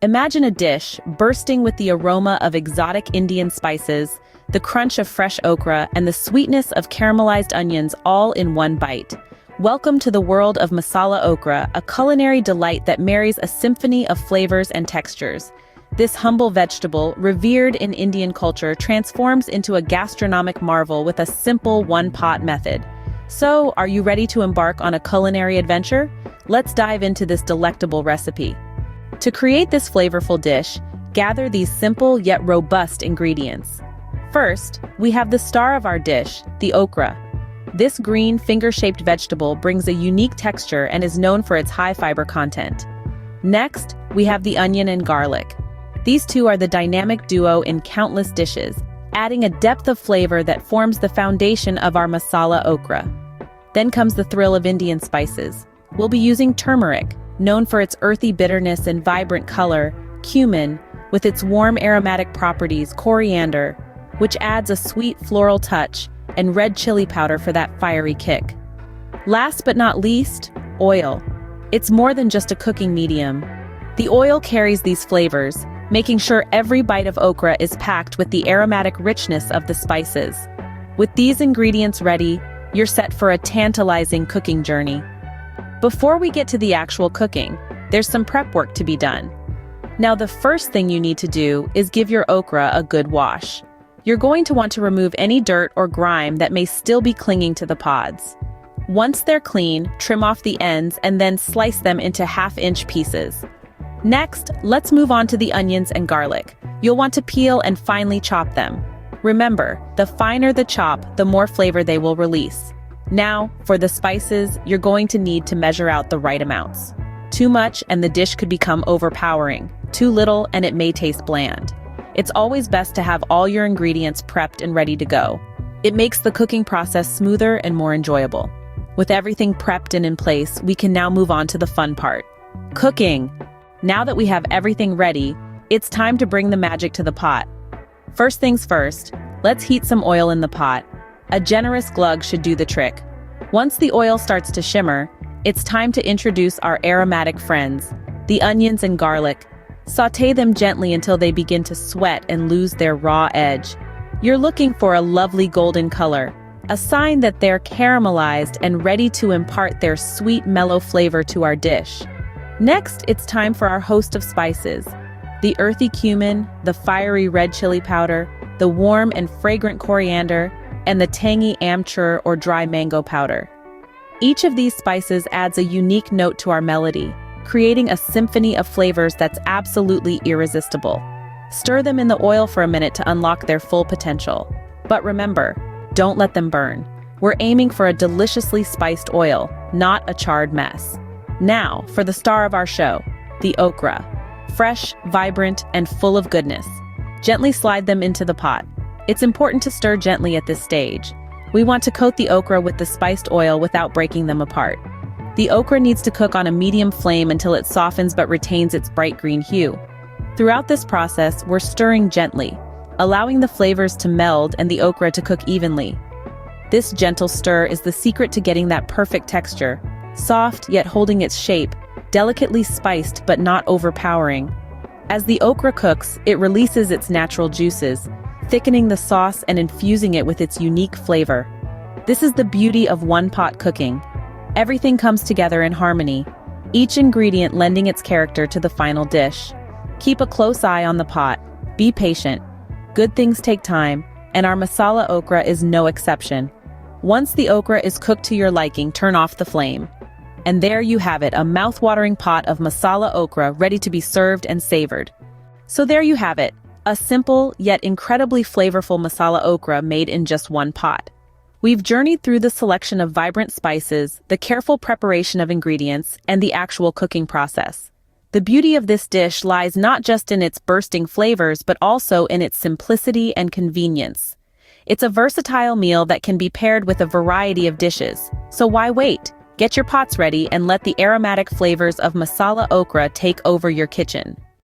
Imagine a dish bursting with the aroma of exotic Indian spices, the crunch of fresh okra, and the sweetness of caramelized onions all in one bite. Welcome to the world of Masala Okra, a culinary delight that marries a symphony of flavors and textures. This humble vegetable, revered in Indian culture, transforms into a gastronomic marvel with a simple one-pot method. So, are you ready to embark on a culinary adventure? Let's dive into this delectable recipe. To create this flavorful dish, gather these simple yet robust ingredients. First, we have the star of our dish, the okra. This green, finger-shaped vegetable brings a unique texture and is known for its high fiber content. Next, we have the onion and garlic. These two are the dynamic duo in countless dishes, adding a depth of flavor that forms the foundation of our masala okra. Then comes the thrill of Indian spices. We'll be using turmeric, known for its earthy bitterness and vibrant color, cumin, with its warm aromatic properties, coriander, which adds a sweet floral touch, and red chili powder for that fiery kick. Last but not least, oil. It's more than just a cooking medium. The oil carries these flavors, making sure every bite of okra is packed with the aromatic richness of the spices. With these ingredients ready, you're set for a tantalizing cooking journey. Before we get to the actual cooking, there's some prep work to be done. Now, the first thing you need to do is give your okra a good wash. You're going to want to remove any dirt or grime that may still be clinging to the pods. Once they're clean, trim off the ends and then slice them into half-inch pieces. Next, let's move on to the onions and garlic. You'll want to peel and finely chop them. Remember, the finer the chop, the more flavor they will release. Now, for the spices, you're going to need to measure out the right amounts. Too much and the dish could become overpowering. Too little and it may taste bland. It's always best to have all your ingredients prepped and ready to go. It makes the cooking process smoother and more enjoyable. With everything prepped and in place, we can now move on to the fun part. Cooking! Now that we have everything ready, it's time to bring the magic to the pot. First things first, let's heat some oil in the pot. A generous glug should do the trick. Once the oil starts to shimmer, it's time to introduce our aromatic friends, the onions and garlic. Sauté them gently until they begin to sweat and lose their raw edge. You're looking for a lovely golden color, a sign that they're caramelized and ready to impart their sweet, mellow flavor to our dish. Next, it's time for our host of spices. The earthy cumin, the fiery red chili powder, the warm and fragrant coriander, and the tangy amchur or dry mango powder. Each of these spices adds a unique note to our melody, creating a symphony of flavors that's absolutely irresistible. Stir them in the oil for a minute to unlock their full potential. But remember, don't let them burn. We're aiming for a deliciously spiced oil, not a charred mess. Now, for the star of our show, the okra. Fresh, vibrant, and full of goodness. Gently slide them into the pot. It's important to stir gently at this stage. We want to coat the okra with the spiced oil without breaking them apart. The okra needs to cook on a medium flame until it softens but retains its bright green hue. Throughout this process, we're stirring gently, allowing the flavors to meld and the okra to cook evenly. This gentle stir is the secret to getting that perfect texture, soft yet holding its shape, delicately spiced but not overpowering. As the okra cooks, it releases its natural juices, thickening the sauce and infusing it with its unique flavor. This is the beauty of one-pot cooking. Everything comes together in harmony, each ingredient lending its character to the final dish. Keep a close eye on the pot. Be patient. Good things take time, and our masala okra is no exception. Once the okra is cooked to your liking, turn off the flame. And there you have it, a mouth-watering pot of masala okra ready to be served and savored. So there you have it, a simple yet incredibly flavorful masala okra made in just one pot. We've journeyed through the selection of vibrant spices, the careful preparation of ingredients, and the actual cooking process. The beauty of this dish lies not just in its bursting flavors, but also in its simplicity and convenience. It's a versatile meal that can be paired with a variety of dishes. So why wait? Get your pots ready and let the aromatic flavors of masala okra take over your kitchen.